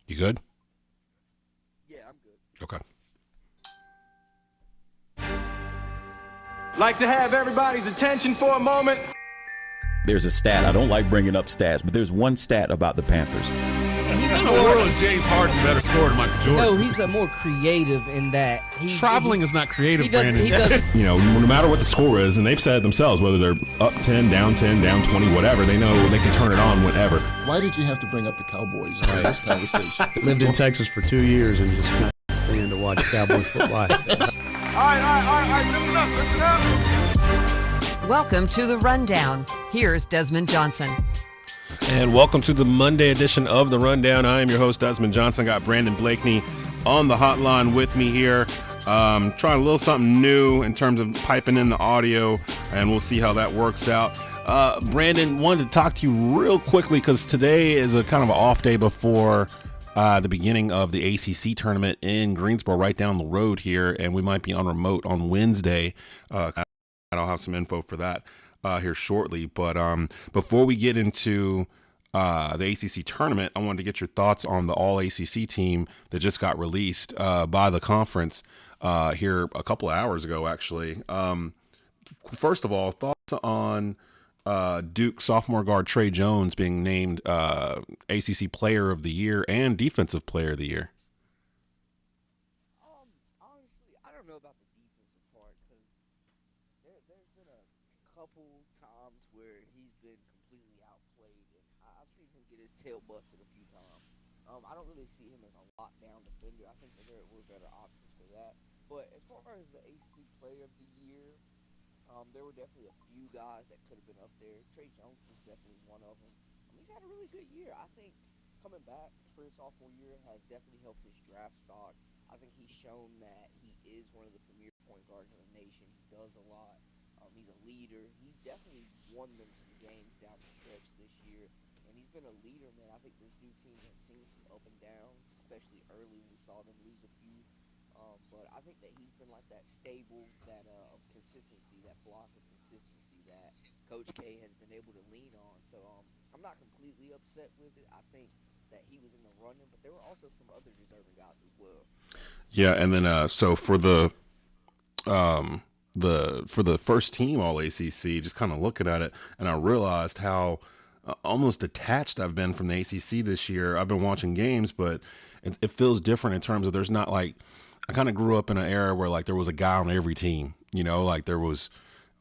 You good? Yeah, I'm good. Okay. Like to have everybody's attention for a moment. There's a stat. I don't like bringing up stats, but there's one stat about the Panthers. In the world is James Harden better scorer than Michael Jordan? No, he's a more creative in that. Traveling is not creative, he doesn't, Brandon. he doesn't. No matter what the score is, and they've said it themselves, whether they're up 10, down 20, whatever, they know they can turn it on whenever. Why did you have to bring up the Cowboys in this conversation? Lived in Texas for 2 years and just couldn't stand to watch Cowboys football. All right, listen up. Welcome to The Rundown. Here's Desmond Johnson. And welcome to the Monday edition of The Rundown. I am your host, Desmond Johnson. Got Brandon Blakeney on the hotline with me here. Trying a little something new in terms of piping in the audio, and we'll see how that works out. Brandon, wanted to talk to you real quickly because today is a kind of an off day before the beginning of the ACC tournament in Greensboro, right down the road here, and we might be on remote on Wednesday. I'll have some info for that here shortly. But before we get into the ACC tournament, I wanted to get your thoughts on the All-ACC team that just got released by the conference here a couple of hours ago, actually. First of all, thoughts on Duke sophomore guard Trey Jones being named ACC Player of the Year and Defensive Player of the Year. Honestly, I don't know about the defensive part because there's been a couple times where he's been completely outplayed, and I've seen him get his tail busted a few times. I don't really see him as a lockdown defender. I think that there were better options for that. But as far as the ACC Player of the Year, there were definitely a few guys that could have been up there. Trey Jones was definitely one of them. He's had a really good year. I think coming back for his sophomore year has definitely helped his draft stock. I think he's shown that he is one of the premier point guards in the nation. He does a lot. He's a leader. He's definitely won them some games down the stretch this year, and he's been a leader, man. I think this Duke team has seen some up and downs, especially early when we saw them lose a few. But I think that he's been like that stable, that consistency, that block of consistency that Coach K has been able to lean on. So I'm not completely upset with it. I think that he was in the running, but there were also some other deserving guys as well. Yeah, and then so for the first team All ACC, just kind of looking at it, and I realized how almost detached I've been from the ACC this year. I've been watching games, but it feels different in terms of there's not like, I kind of grew up in an era where like there was a guy on every team, like there was,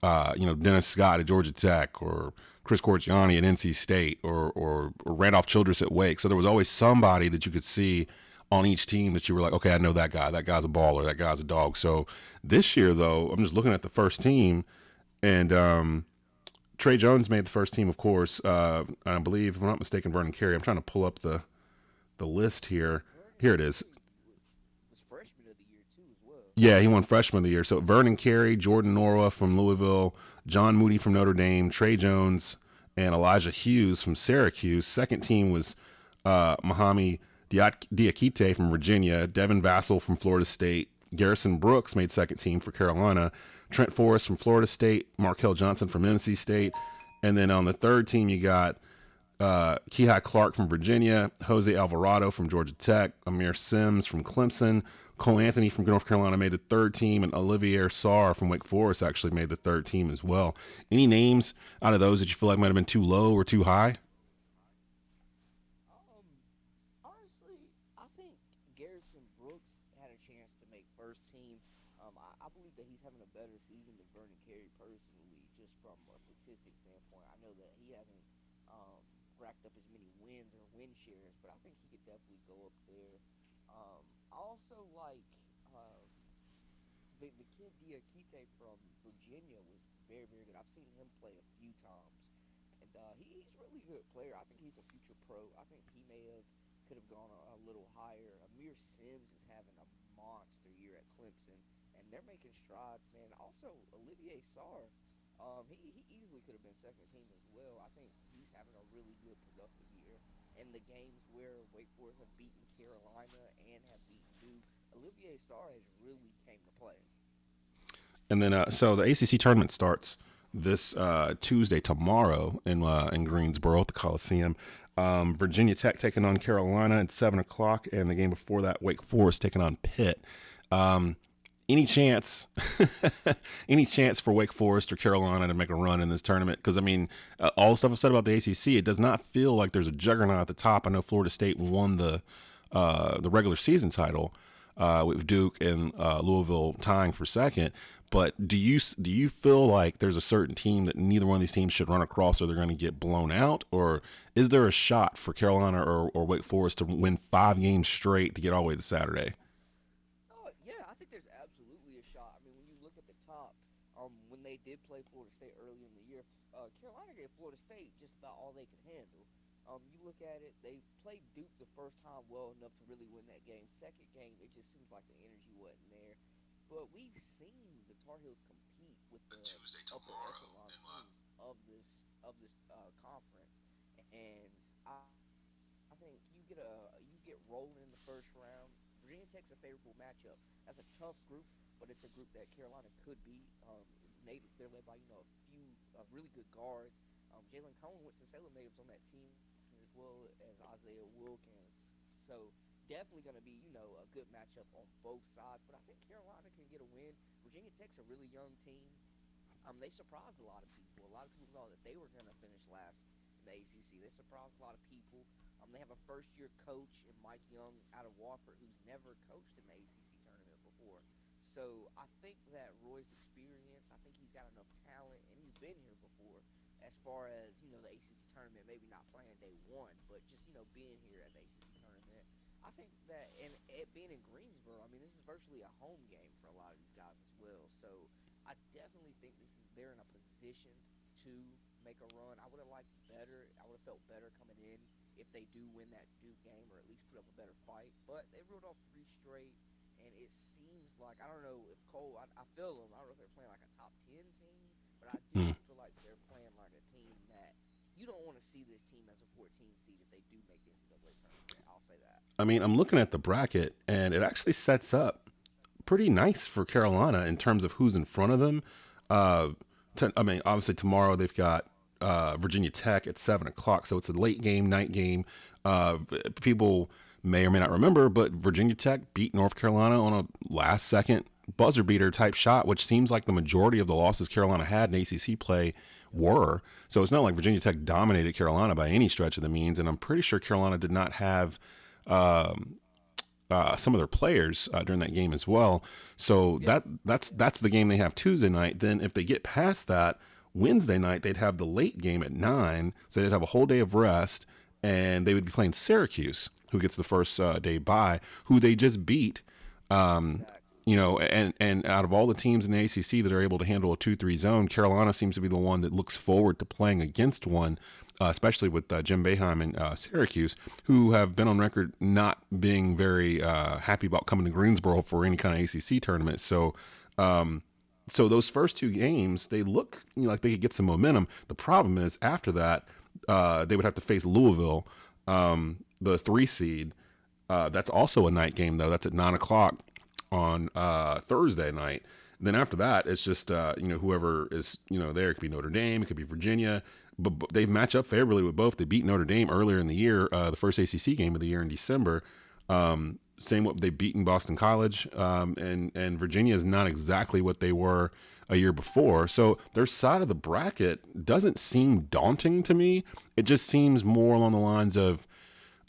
Dennis Scott at Georgia Tech or Chris Corchiani at NC State or Randolph Childress at Wake. So there was always somebody that you could see on each team that you were like, okay, I know that guy. That guy's a baller. That guy's a dog. So this year, though, I'm just looking at the first team, and Trey Jones made the first team, of course. I believe, if I'm not mistaken, Vernon Carey. I'm trying to pull up the list here. Here it is. Was freshman of the year too as well. Yeah, he won freshman of the year. So Vernon Carey, Jordan Norwa from Louisville, John Moody from Notre Dame, Trey Jones, and Elijah Hughes from Syracuse. Second team was Mahami Diakite from Virginia, Devin Vassell from Florida State, Garrison Brooks made second team for Carolina, Trent Forrest from Florida State, Markel Johnson from NC State, and then on the third team you got Kihei Clark from Virginia, Jose Alvarado from Georgia Tech, Amir Sims from Clemson, Cole Anthony from North Carolina made the third team, and Olivier Sarr from Wake Forest actually made the third team as well. Any names out of those that you feel like might have been too low or too high? Honestly, I think Garrison Brooks had a chance to make first team. I believe that he's having a better season than Vernon Carey personally, just from a statistic standpoint. I know that he hasn't racked up as many wins or win shares, but I think he could definitely go up there. I also like the kid Diakite from Virginia was very, very good. I've seen him play a few times, and he's a really good player. I think he's a future pro. I think he could have gone a little higher. Amir Sims is having a monster year at Clemson, and they're making strides, man. Also, Olivier Sarr, he easily could have been second team as well. I think he's having a really good productive year. In the games where Wake Forest have beaten Carolina and have beaten Duke, Olivier Sarr has really came to play. And then, so the ACC tournament starts this Tuesday, tomorrow in Greensboro at the Coliseum. Virginia Tech taking on Carolina at 7 o'clock, and the game before that, Wake Forest taking on Pitt. Any chance, any chance for Wake Forest or Carolina to make a run in this tournament? Because, I mean, all the stuff I've said about the ACC, it does not feel like there's a juggernaut at the top. I know Florida State won the regular season title with Duke and Louisville tying for second. But do you feel like there's a certain team that neither one of these teams should run across or they're going to get blown out? Or is there a shot for Carolina or Wake Forest to win 5 games straight to get all the way to Saturday? Yeah, I think there's absolutely a shot. I mean, when you look at the top, when they did play Florida State early in the year, Carolina gave Florida State just about all they could handle. You look at it, they played Duke the first time well enough to really win that game. Second game, it just seems like the energy wasn't there. But we've seen the Tar Heels compete with the upper echelon teams of this conference, and I think you get rolling in the first round. Virginia Tech's a favorable matchup. That's a tough group, but it's a group that Carolina could beat. They're led by a few really good guards. Jalen Cohen, Winston-Salem natives on that team, as well as Isaiah Wilkins. So definitely going to be, a good matchup on both sides. But I think Carolina can get a win. Virginia Tech's a really young team. They surprised a lot of people. A lot of people thought that they were going to finish last in the ACC. They surprised a lot of people. They have a first-year coach in Mike Young out of Wofford who's never coached in the ACC tournament before. So I think that Roy's experience, I think he's got enough talent, and he's been here before as far as, the ACC tournament, maybe not playing day one, but just, being here at the ACC tournament. I think that, and it being in Greensboro, I mean, this is virtually a home game for a lot of these guys as well. So I definitely think they're in a position to make a run. I would have liked better. I would have felt better coming in if they do win that Duke game or at least put up a better fight. But they ruled off 3 straight, and it seems like, I don't know if Cole, I feel them. I don't know if they're playing like a top 10 team, but I do feel like they're playing like a team that you don't want to see this team as a 14 seed if they do make the NCAA tournament. I'll say that. I mean, I'm looking at the bracket, and it actually sets up pretty nice for Carolina in terms of who's in front of them. Obviously tomorrow they've got Virginia Tech at 7 o'clock, so it's a late game, night game. People may or may not remember, but Virginia Tech beat North Carolina on a last-second buzzer beater type shot, which seems like the majority of the losses Carolina had in ACC play were. So it's not like Virginia Tech dominated Carolina by any stretch of the means, and I'm pretty sure Carolina did not have some of their players during that game as well. So that's the game they have Tuesday night. Then if they get past that, Wednesday night they'd have the late game at 9, so they'd have a whole day of rest, and they would be playing Syracuse, who gets the first day bye, who they just beat. And out of all the teams in the ACC that are able to handle a 2-3 zone, Carolina seems to be the one that looks forward to playing against one, especially with Jim Boeheim and Syracuse, who have been on record not being very happy about coming to Greensboro for any kind of ACC tournament. So those first 2 games, they look like they could get some momentum. The problem is after that, they would have to face Louisville, the 3 seed. That's also a night game, though. That's at 9 o'clock on Thursday night. And then after that, it's just whoever is there. It could be Notre Dame, it could be Virginia, but they match up favorably with both. They beat Notre Dame earlier in the year, the first ACC game of the year in December. Same what they beat in Boston College, and Virginia is not exactly what they were a year before. So their side of the bracket doesn't seem daunting to me. It just seems more along the lines of,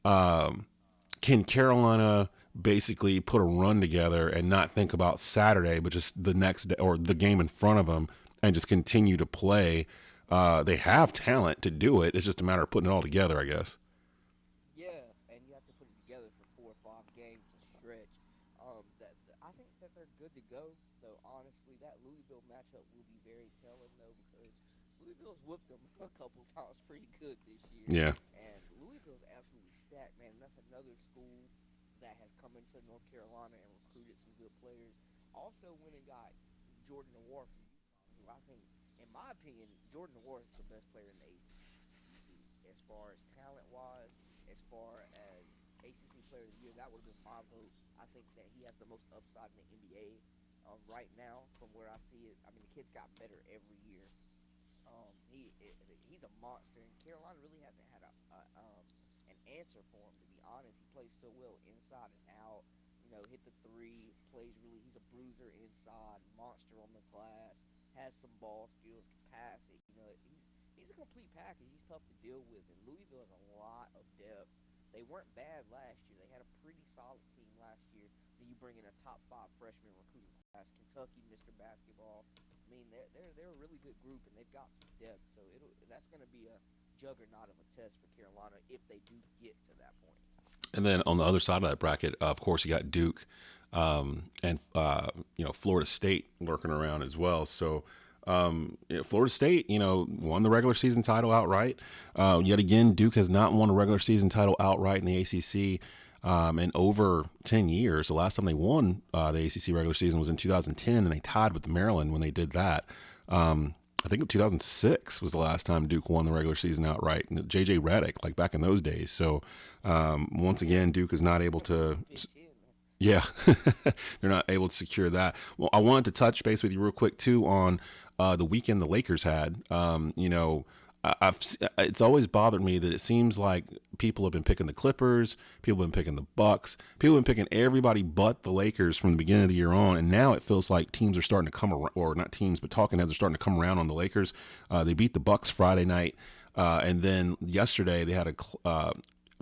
can Carolina basically put a run together and not think about Saturday, but just the next day or the game in front of them and just continue to play. They have talent to do it. It's just a matter of putting it all together, I guess. Yeah, and you have to put it together for 4 or 5 games to stretch. I think that they're good to go, though, honestly. That Louisville matchup will be very telling, though, because Louisville's whooped them a couple times pretty good this year. Yeah. And Louisville's absolutely stacked, man. That's another school that has come into North Carolina and recruited some good players. Also went and got Jordan Award from Utah, who I think, in my opinion, Jordan Award is the best player in the ACC as far as talent-wise, as far as ACC Player of the Year. That would have been my vote. I think that he has the most upside in the NBA right now from where I see it. I mean, the kid's got better every year. He's a monster, and Carolina really hasn't had an answer for him. To be honest, he plays so well inside and out. Hit the three, plays really. He's a bruiser inside, monster on the glass, has some ball skills, can pass it. He's a complete package. He's tough to deal with, and Louisville has a lot of depth. They weren't bad last year. They had a pretty solid team last year. Then you bring in a top 5 freshman recruiting class, Kentucky, Mr. Basketball. I mean, they're a really good group, and they've got some depth. So that's going to be a juggernaut of a test for Carolina if they do get to that point. And then on the other side of that bracket, of course, you got Duke and Florida State lurking around as well. So Florida State, won the regular season title outright. Yet again, Duke has not won a regular season title outright in the ACC in over 10 years. The last time they won the ACC regular season was in 2010, and they tied with Maryland when they did that. I think 2006 was the last time Duke won the regular season outright. And J.J. Redick, like back in those days. So once again, Duke is not able to. Yeah, they're not able to secure that. Well, I wanted to touch base with you real quick too on the weekend the Lakers had. It's always bothered me that it seems like people have been picking the Clippers, people have been picking the Bucks, people have been picking everybody but the Lakers from the beginning of the year on, and now it feels like teams are starting to come around, or not teams, but talking heads are starting to come around on the Lakers. They beat the Bucks Friday night, and then yesterday they had a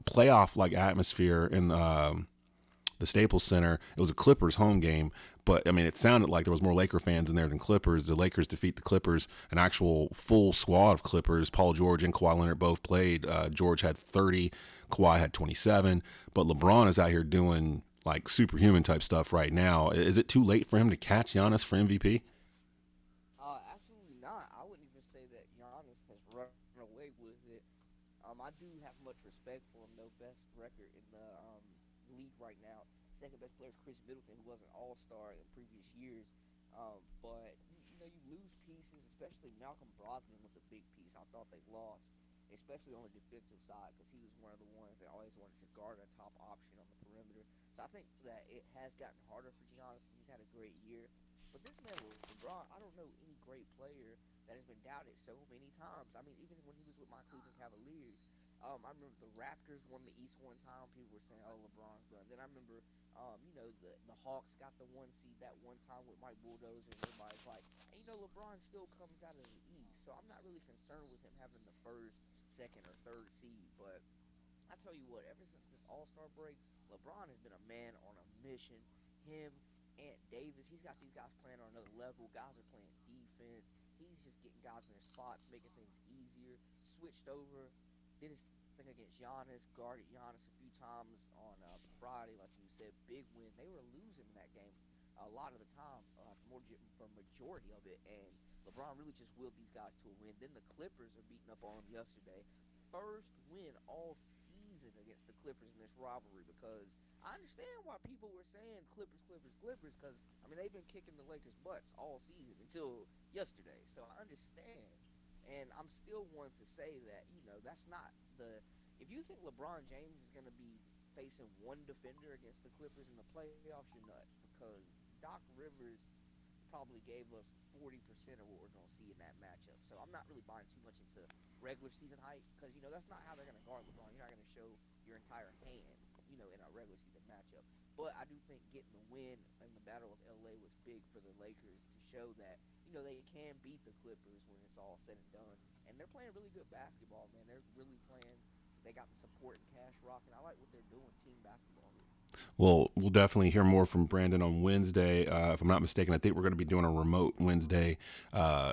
playoff-like atmosphere in the Staples Center. It was a Clippers home game, but I mean, it sounded like there was more Laker fans in there than Clippers. The Lakers defeat the Clippers, an actual full squad of Clippers. Paul George and Kawhi Leonard both played. George had 30, Kawhi had 27, but LeBron is out here doing like superhuman type stuff right now. Is it too late for him to catch Giannis for MVP? Absolutely not. I wouldn't even say that Giannis has run away with it. I do have much respect for him, though. Best record in the league right now. Second best player is Chris Middleton, who was an all-star in previous years. But you lose pieces, especially Malcolm Brogdon was a big piece. I thought they lost, especially on the defensive side, because he was one of the ones that always wanted to guard a top option on the perimeter. So I think that it has gotten harder for Giannis. He's had a great year. But this man, LeBron, I don't know any great player that has been doubted so many times. I mean, even when he was with my Cleveland Cavaliers, I remember the Raptors won the East one time. People were saying, "Oh, LeBron's done." Then I remember, the Hawks got the 1 seed that one time with Mike Bulldozer, and everybody's like, and LeBron still comes out of the East, so I'm not really concerned with him having the first, second, or third seed. But I tell you what, ever since this All-Star break, LeBron has been a man on a mission. Him, Ant Davis, he's got these guys playing on another level. Guys are playing defense. He's just getting guys in their spots, making things easier. Switched over, did his thing against Giannis, guarded Giannis a few times on Friday, like you said, big win. They were losing that game a lot of the time, for majority of it, and LeBron really just willed these guys to a win. Then the Clippers are beating up on them yesterday. First win all season against the Clippers in this rivalry, because I understand why people were saying Clippers, because, I mean, they've been kicking the Lakers' butts all season until yesterday, so I understand. And I'm still one to say that, that's not if you think LeBron James is going to be facing one defender against the Clippers in the playoffs, you're nuts, because Doc Rivers probably gave us 40% of what we're going to see in that matchup. So I'm not really buying too much into regular season hype, because, that's not how they're going to guard LeBron. You're not going to show your entire hand, in a regular season matchup. But I do think getting the win in the Battle of LA was big for the Lakers to show that, they can beat the Clippers when it's all said and done. And they're playing really good basketball, man. They're really playing. They got the support and Cash Rock, and I like what they're doing, team basketball. Well, we'll definitely hear more from Brandon on Wednesday. If I'm not mistaken, I think we're going to be doing a remote Wednesday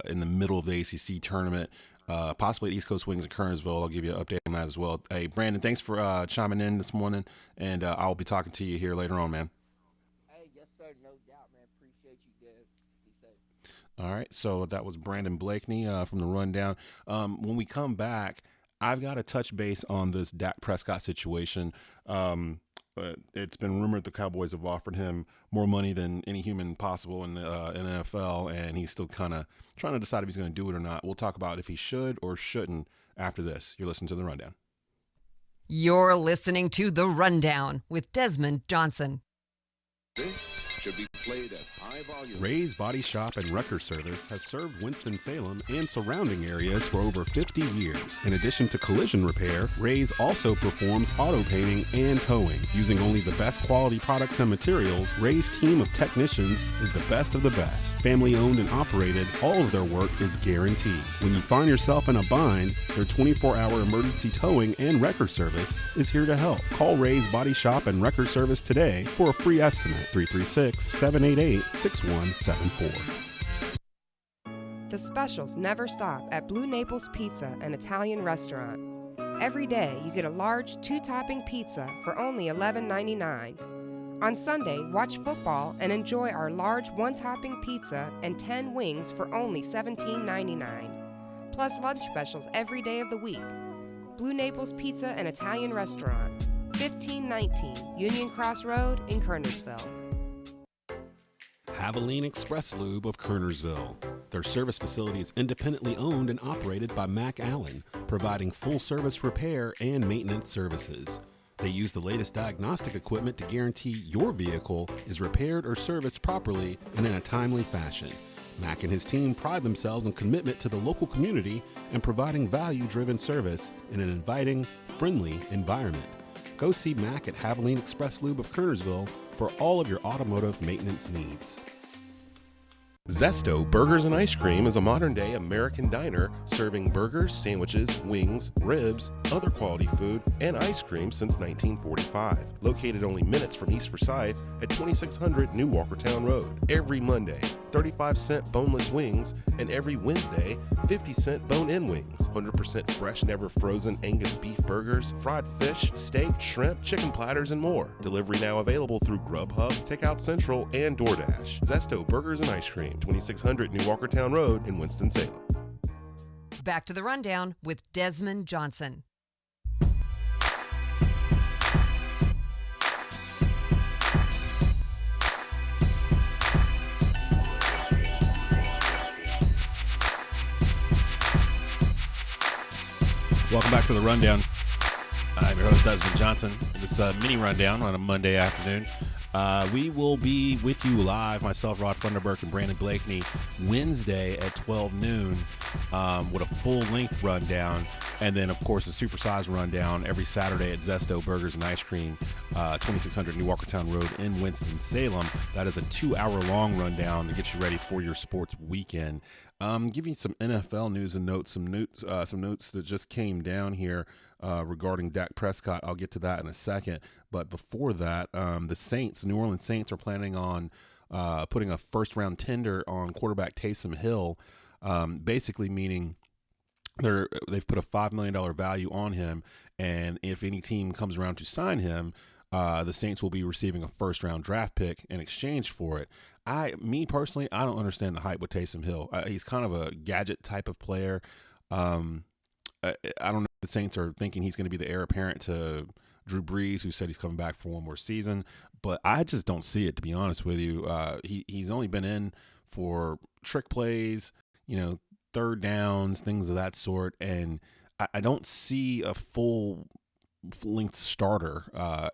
in the middle of the ACC tournament, possibly at East Coast Wings in Kernersville. I'll give you an update on that as well. Hey, Brandon, thanks for chiming in this morning, and I'll be talking to you here later on, man. Hey, yes, sir. No doubt, man. Appreciate you, Des. Be safe. All right, so that was Brandon Blakeney from the Rundown. When we come back, I've got to touch base on this Dak Prescott situation. It's been rumored the Cowboys have offered him more money than any human possible in the NFL, and he's still kind of trying to decide if he's going to do it or not. We'll talk about if he should or shouldn't after this. You're listening to The Rundown. You're listening to The Rundown with Desmond Johnson. should be played at high volume. Ray's Body Shop and Wrecker Service has served Winston-Salem and surrounding areas for over 50 years. In addition to collision repair, Ray's also performs auto painting and towing. Using only the best quality products and materials, Ray's team of technicians is the best of the best. Family owned and operated, all of their work is guaranteed. When you find yourself in a bind, their 24-hour emergency towing and wrecker service is here to help. Call Ray's Body Shop and Wrecker Service today for a free estimate. 336-788-6174. The specials never stop at Blue Naples Pizza, an Italian restaurant. Every day you get a large 2-topping pizza for only $11.99. On Sunday, watch football and enjoy our large 1-topping pizza and 10 wings for only $17.99. Plus lunch specials every day of the week. Blue Naples Pizza and Italian Restaurant, 1519 Union Cross Road in Kernersville. Havoline Express Lube of Kernersville. Their service facility is independently owned and operated by Mac Allen, providing full-service repair and maintenance services. They use the latest diagnostic equipment to guarantee your vehicle is repaired or serviced properly and in a timely fashion. Mac and his team pride themselves on commitment to the local community and providing value-driven service in an inviting, friendly environment. Go see Mac at Havoline Express Lube of Kernersville for all of your automotive maintenance needs. Zesto Burgers and Ice Cream is a modern-day American diner serving burgers, sandwiches, wings, ribs, other quality food, and ice cream since 1945. Located only minutes from East Forsyth at 2600 New Walkertown Road. Every Monday, 35-cent boneless wings, and every Wednesday, 50-cent bone-in wings. 100% fresh, never frozen Angus beef burgers, fried fish, steak, shrimp, chicken platters, and more. Delivery now available through Grubhub, Takeout Central, and DoorDash. Zesto Burgers and Ice Cream, 2600 New Walkertown Road in Winston-Salem. Back to the rundown with Desmond Johnson. Welcome back to the rundown. I'm your host, Desmond Johnson. This mini rundown on a Monday afternoon. We will be with you live, myself, Rod Funderburk, and Brandon Blakeney, Wednesday at 12 noon with a full-length rundown. And then, of course, a supersized rundown every Saturday at Zesto Burgers and Ice Cream, 2600 New Walkertown Road in Winston-Salem. That is a 2-hour-long rundown to get you ready for your sports weekend. Give you some NFL news and notes, some notes that just came down here regarding Dak Prescott. I'll get to that in a second. But before that, the New Orleans Saints are planning on putting a first-round tender on quarterback Taysom Hill, basically meaning they've put a $5 million value on him, and if any team comes around to sign him, the Saints will be receiving a first-round draft pick in exchange for it. Me personally, I don't understand the hype with Taysom Hill. He's kind of a gadget type of player. I don't know if the Saints are thinking he's going to be the heir apparent to Drew Brees, who said he's coming back for one more season, but I just don't see it, to be honest with you. He's only been in for trick plays, third downs, things of that sort, and I don't see a full-length starter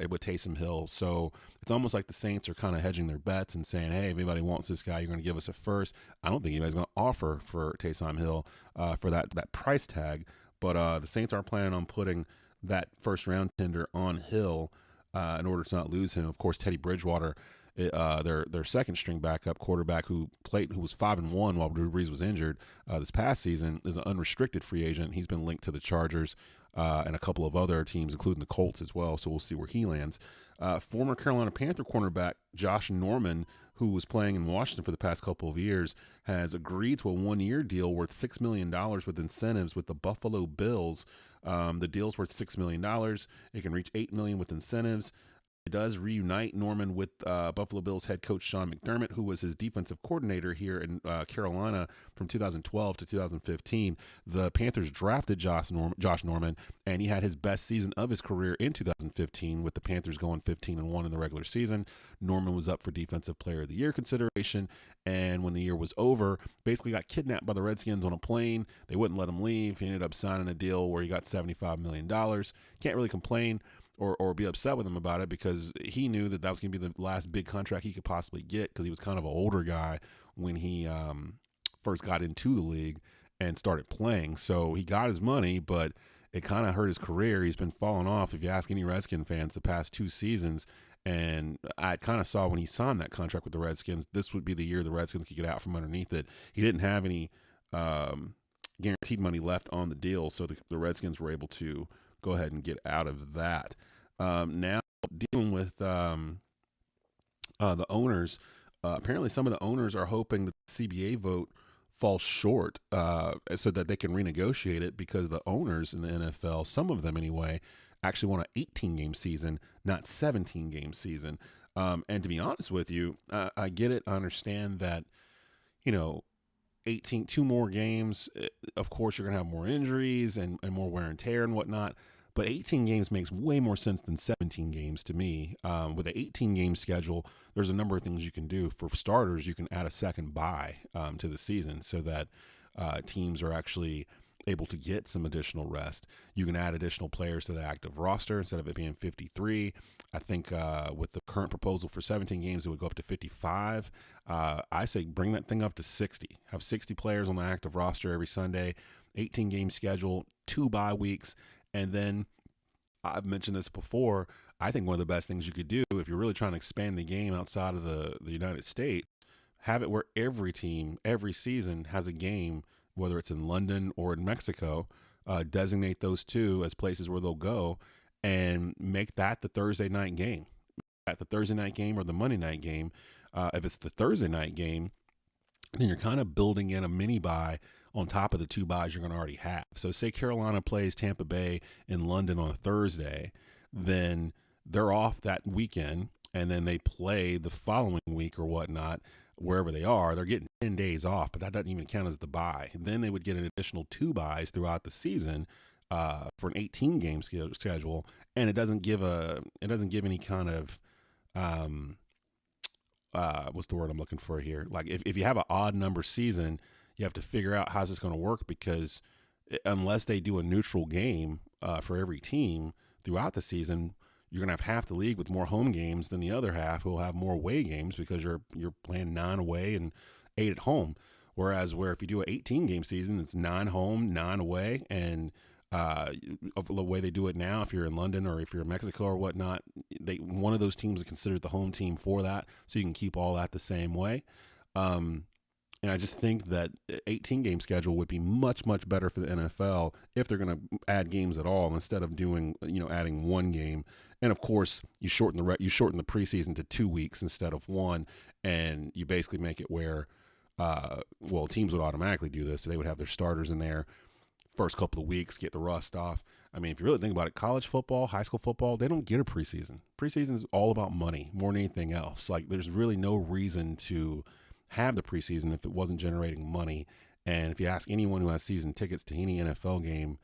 with Taysom Hill. So it's almost like the Saints are kind of hedging their bets and saying, hey, if anybody wants this guy, you're going to give us a first. I don't think anybody's going to offer for Taysom Hill for that price tag, but the Saints are planning on putting that first-round tender on Hill in order to not lose him. Of course, Teddy Bridgewater, their second-string backup quarterback who was 5-1 while Drew Brees was injured this past season, is an unrestricted free agent. He's been linked to the Chargers and a couple of other teams, including the Colts as well, so we'll see where he lands. Former Carolina Panther cornerback Josh Norman, who was playing in Washington for the past couple of years, has agreed to a 1-year deal worth $6 million with incentives with the Buffalo Bills. The deal's worth $6 million. It can reach $8 million with incentives. It does reunite Norman with Buffalo Bills head coach Sean McDermott, who was his defensive coordinator here in Carolina from 2012 to 2015. The Panthers drafted Josh Norman, and he had his best season of his career in 2015 with the Panthers going 15-1 in the regular season. Norman was up for Defensive Player of the Year consideration, and when the year was over, basically got kidnapped by the Redskins on a plane. They wouldn't let him leave. He ended up signing a deal where he got $75 million. Can't really complain. or be upset with him about it, because he knew that was going to be the last big contract he could possibly get, because he was kind of an older guy when he first got into the league and started playing. So he got his money, but it kind of hurt his career. He's been falling off, if you ask any Redskin fans, the past 2 seasons. And I kind of saw when he signed that contract with the Redskins, this would be the year the Redskins could get out from underneath it. He didn't have any guaranteed money left on the deal, so the Redskins were able to go ahead and get out of that. Now dealing with the owners, apparently some of the owners are hoping that the CBA vote falls short so that they can renegotiate it, because the owners in the NFL, some of them anyway, actually want an 18-game season, not 17-game season. And to be honest with you, I get it. I understand that, 2 more games, of course you're going to have more injuries and more wear and tear and whatnot. But 18 games makes way more sense than 17 games to me. With an 18-game schedule, there's a number of things you can do. For starters, you can add a second bye to the season so that teams are actually able to get some additional rest. You can add additional players to the active roster instead of it being 53. I think with the current proposal for 17 games, it would go up to 55. I say bring that thing up to 60. Have 60 players on the active roster every Sunday, 18-game schedule, 2 bye weeks. And then I've mentioned this before, I think one of the best things you could do if you're really trying to expand the game outside of the United States, have it where every team, every season has a game, whether it's in London or in Mexico, designate those 2 as places where they'll go and make that the Thursday night game. At the Thursday night game or the Monday night game, if it's the Thursday night game, then you're kind of building in a mini bye on top of the 2 byes you're going to already have. So say Carolina plays Tampa Bay in London on a Thursday, then they're off that weekend, and then they play the following week or whatnot, wherever they are. They're getting 10 days off, but that doesn't even count as the bye. Then they would get an additional 2 byes throughout the season for an 18-game schedule, and it doesn't give any kind of what's the word I'm looking for here? Like if you have an odd number season, you have to figure out how's this going to work, because unless they do a neutral game for every team throughout the season, you're going to have half the league with more home games than the other half who will have more away games, because you're playing 9 away and 8 at home. Whereas if you do an 18-game season, it's 9 home, 9 away, and of the way they do it now, if you're in London or if you're in Mexico or whatnot, one of those teams is considered the home team for that, so you can keep all that the same way. And I just think that 18-game schedule would be much, much better for the NFL if they're going to add games at all, instead of doing, adding 1 game. And of course, you shorten the preseason to 2 weeks instead of 1, and you basically make it where, teams would automatically do this. So they would have their starters in there first couple of weeks, get the rust off. I mean, if you really think about it, college football, high school football, they don't get a preseason. Preseason is all about money more than anything else. Like, there's really no reason to have the preseason if it wasn't generating money. And if you ask anyone who has season tickets to any NFL game,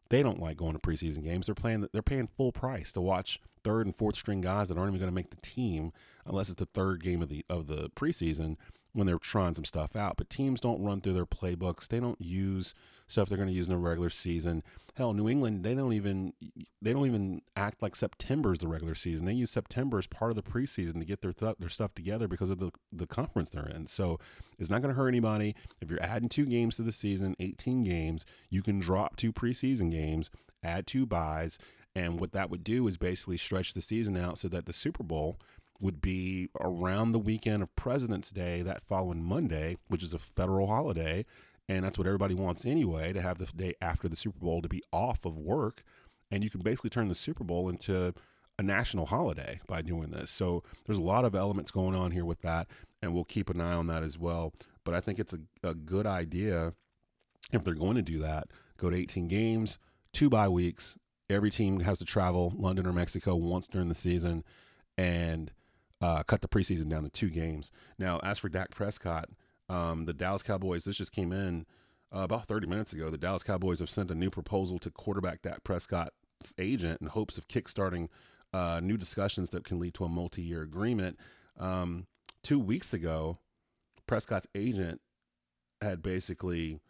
they don't like going to preseason games. They're paying full price to watch 3rd and 4th string guys that aren't even going to make the team unless it's the 3rd game of the preseason, when they're trying some stuff out. But teams don't run through their playbooks. They don't use stuff they're going to use in the regular season. Hell, New England, they don't even act like September is the regular season. They use September as part of the preseason to get their stuff together because of the conference they're in. So it's not going to hurt anybody. If you're adding 2 games to the season, 18 games, you can drop 2 preseason games, add 2 byes, and what that would do is basically stretch the season out so that the Super Bowl would be around the weekend of President's Day, that following Monday, which is a federal holiday. And that's what everybody wants anyway, to have the day after the Super Bowl to be off of work. And you can basically turn the Super Bowl into a national holiday by doing this. So there's a lot of elements going on here with that, and we'll keep an eye on that as well. But I think it's a good idea, if they're going to do that, go to 18 games, 2 bye weeks. Every team has to travel London or Mexico once during the season, and cut the preseason down to 2 games. Now, as for Dak Prescott, the Dallas Cowboys, this just came in about 30 minutes ago. The Dallas Cowboys have sent a new proposal to quarterback Dak Prescott's agent in hopes of kickstarting new discussions that can lead to a multi-year agreement. 2 weeks ago, Prescott's agent had basically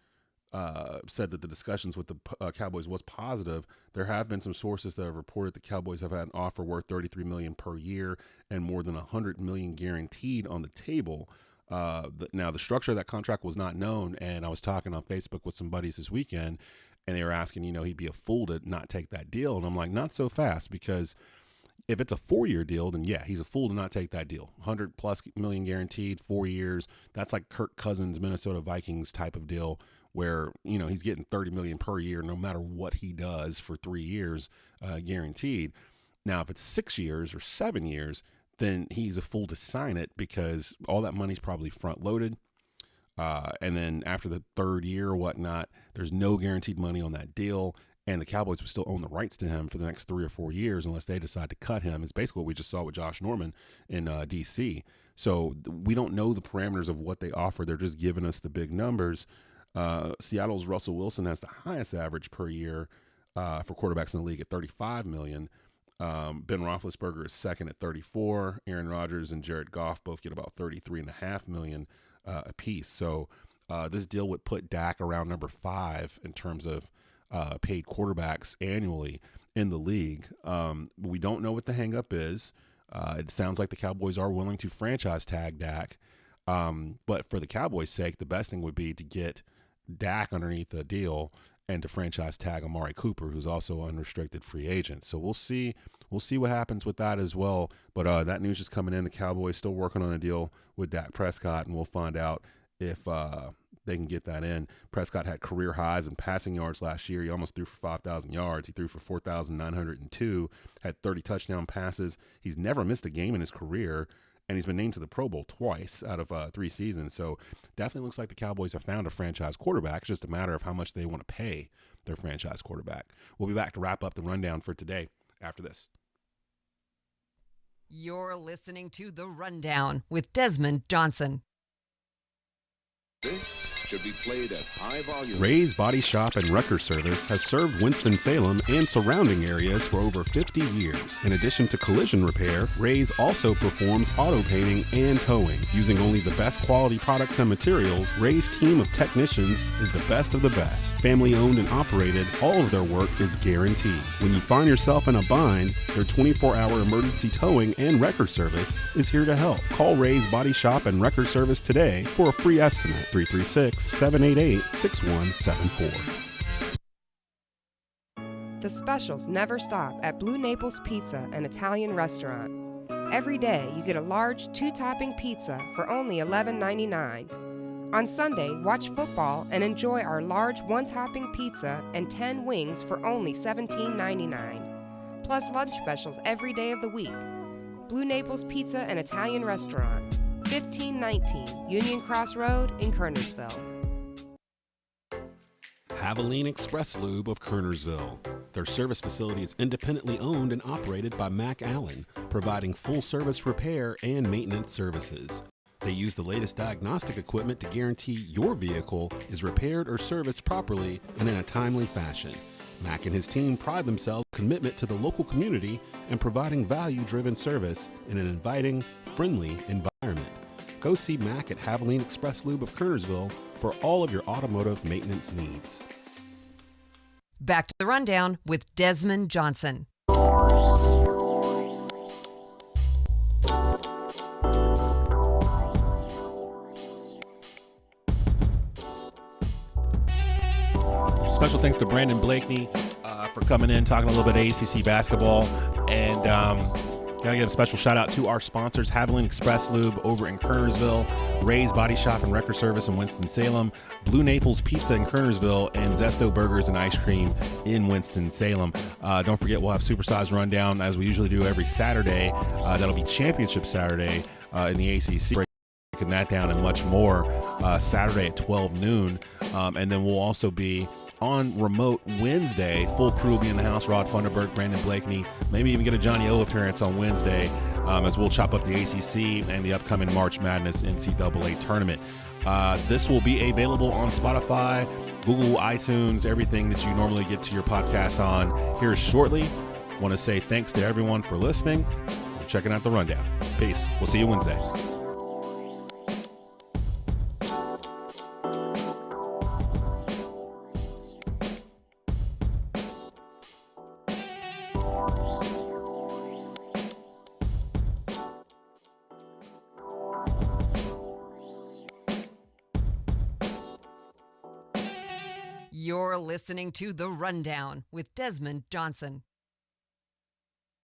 said that the discussions with the Cowboys was positive. There have been some sources that have reported the Cowboys have had an offer worth $33 million per year and more than $100 million guaranteed on the table. Now, the structure of that contract was not known, and I was talking on Facebook with some buddies this weekend, and they were asking, he'd be a fool to not take that deal. And I'm like, not so fast, because if it's a 4-year deal, then yeah, he's a fool to not take that deal. $100+ million guaranteed, 4 years. That's like Kirk Cousins, Minnesota Vikings type of deal where, he's getting $30 million per year no matter what he does for 3 years, guaranteed. Now, if it's 6 years or 7 years, then he's a fool to sign it because all that money's probably front loaded. And then after the 3rd year or whatnot, there's no guaranteed money on that deal. And the Cowboys would still own the rights to him for the next 3 or 4 years unless they decide to cut him. It's basically what we just saw with Josh Norman in D.C. So we don't know the parameters of what they offer. They're just giving us the big numbers. Seattle's Russell Wilson has the highest average per year for quarterbacks in the league at $35 million. Ben Roethlisberger is second at 34. Aaron Rodgers and Jared Goff both get about $33.5 million apiece. So this deal would put Dak around number 5 in terms of paid quarterbacks annually in the league. We don't know what the hang-up is. It sounds like the Cowboys are willing to franchise tag Dak. But for the Cowboys' sake, the best thing would be to get Dak underneath the deal and to franchise tag Amari Cooper, who's also an unrestricted free agent. So we'll see what happens with that as well. But that news is coming in. The Cowboys still working on a deal with Dak Prescott, and we'll find out if they can get that in. Prescott had career highs in passing yards last year. He almost threw for 5,000 yards. He threw for 4,902, had 30 touchdown passes. He's never missed a game in his career, and he's been named to the Pro Bowl twice out of 3 seasons. So definitely looks like the Cowboys have found a franchise quarterback. It's just a matter of how much they want to pay their franchise quarterback. We'll be back to wrap up the rundown for today after this. You're listening to The Rundown with Desmond Johnson. This should be played at high volume. Ray's Body Shop and Wrecker Service has served Winston-Salem and surrounding areas for over 50 years. In addition to collision repair, Ray's also performs auto painting and towing. Using only the best quality products and materials, Ray's team of technicians is the best of the best. Family owned and operated, all of their work is guaranteed. When you find yourself in a bind, their 24-hour emergency towing and wrecker service is here to help. Call Ray's Body Shop and Wrecker Service today for a free estimate. 336-788-6174. The specials never stop at Blue Naples Pizza, an Italian restaurant. Every day you get a large 2-topping pizza for only $11.99. On Sunday, watch football and enjoy our large 1-topping pizza and 10 wings for only $17.99. Plus lunch specials every day of the week. Blue Naples Pizza, an Italian restaurant. 1519 Union Cross Road in Kernersville. Haviline Express Lube of Kernersville. Their service facility is independently owned and operated by Mac Allen, providing full-service repair and maintenance services. They use the latest diagnostic equipment to guarantee your vehicle is repaired or serviced properly and in a timely fashion. Mac and his team pride themselves on commitment to the local community and providing value-driven service in an inviting, friendly environment. Go see Mac at Haviline Express Lube of Kernersville for all of your automotive maintenance needs. Back to The Rundown with Desmond Johnson. Special thanks to Brandon Blakeney for coming in, talking a little bit of ACC basketball. And gotta give a special shout out to our sponsors, Haviline Express Lube over in Kernersville, Ray's Body Shop and Wrecker Service in Winston-Salem, Blue Naples Pizza in Kernersville, and Zesto Burgers and Ice Cream in Winston-Salem. Don't forget, we'll have Supersize Rundown as we usually do every Saturday. That'll be Championship Saturday in the ACC. Breaking that down and much more Saturday at 12 noon. And then we'll also be on remote Wednesday. Full crew will be in the house. Rod Funderburg, Brandon Blakeney, maybe even get a Johnny O appearance on Wednesday as we'll chop up the ACC and the upcoming March Madness NCAA tournament. This will be available on Spotify, Google, iTunes, everything that you normally get to your podcast on here shortly. Want to say thanks to everyone for listening and checking out The Rundown. Peace. We'll see you Wednesday. You're listening to The Rundown with Desmond Johnson.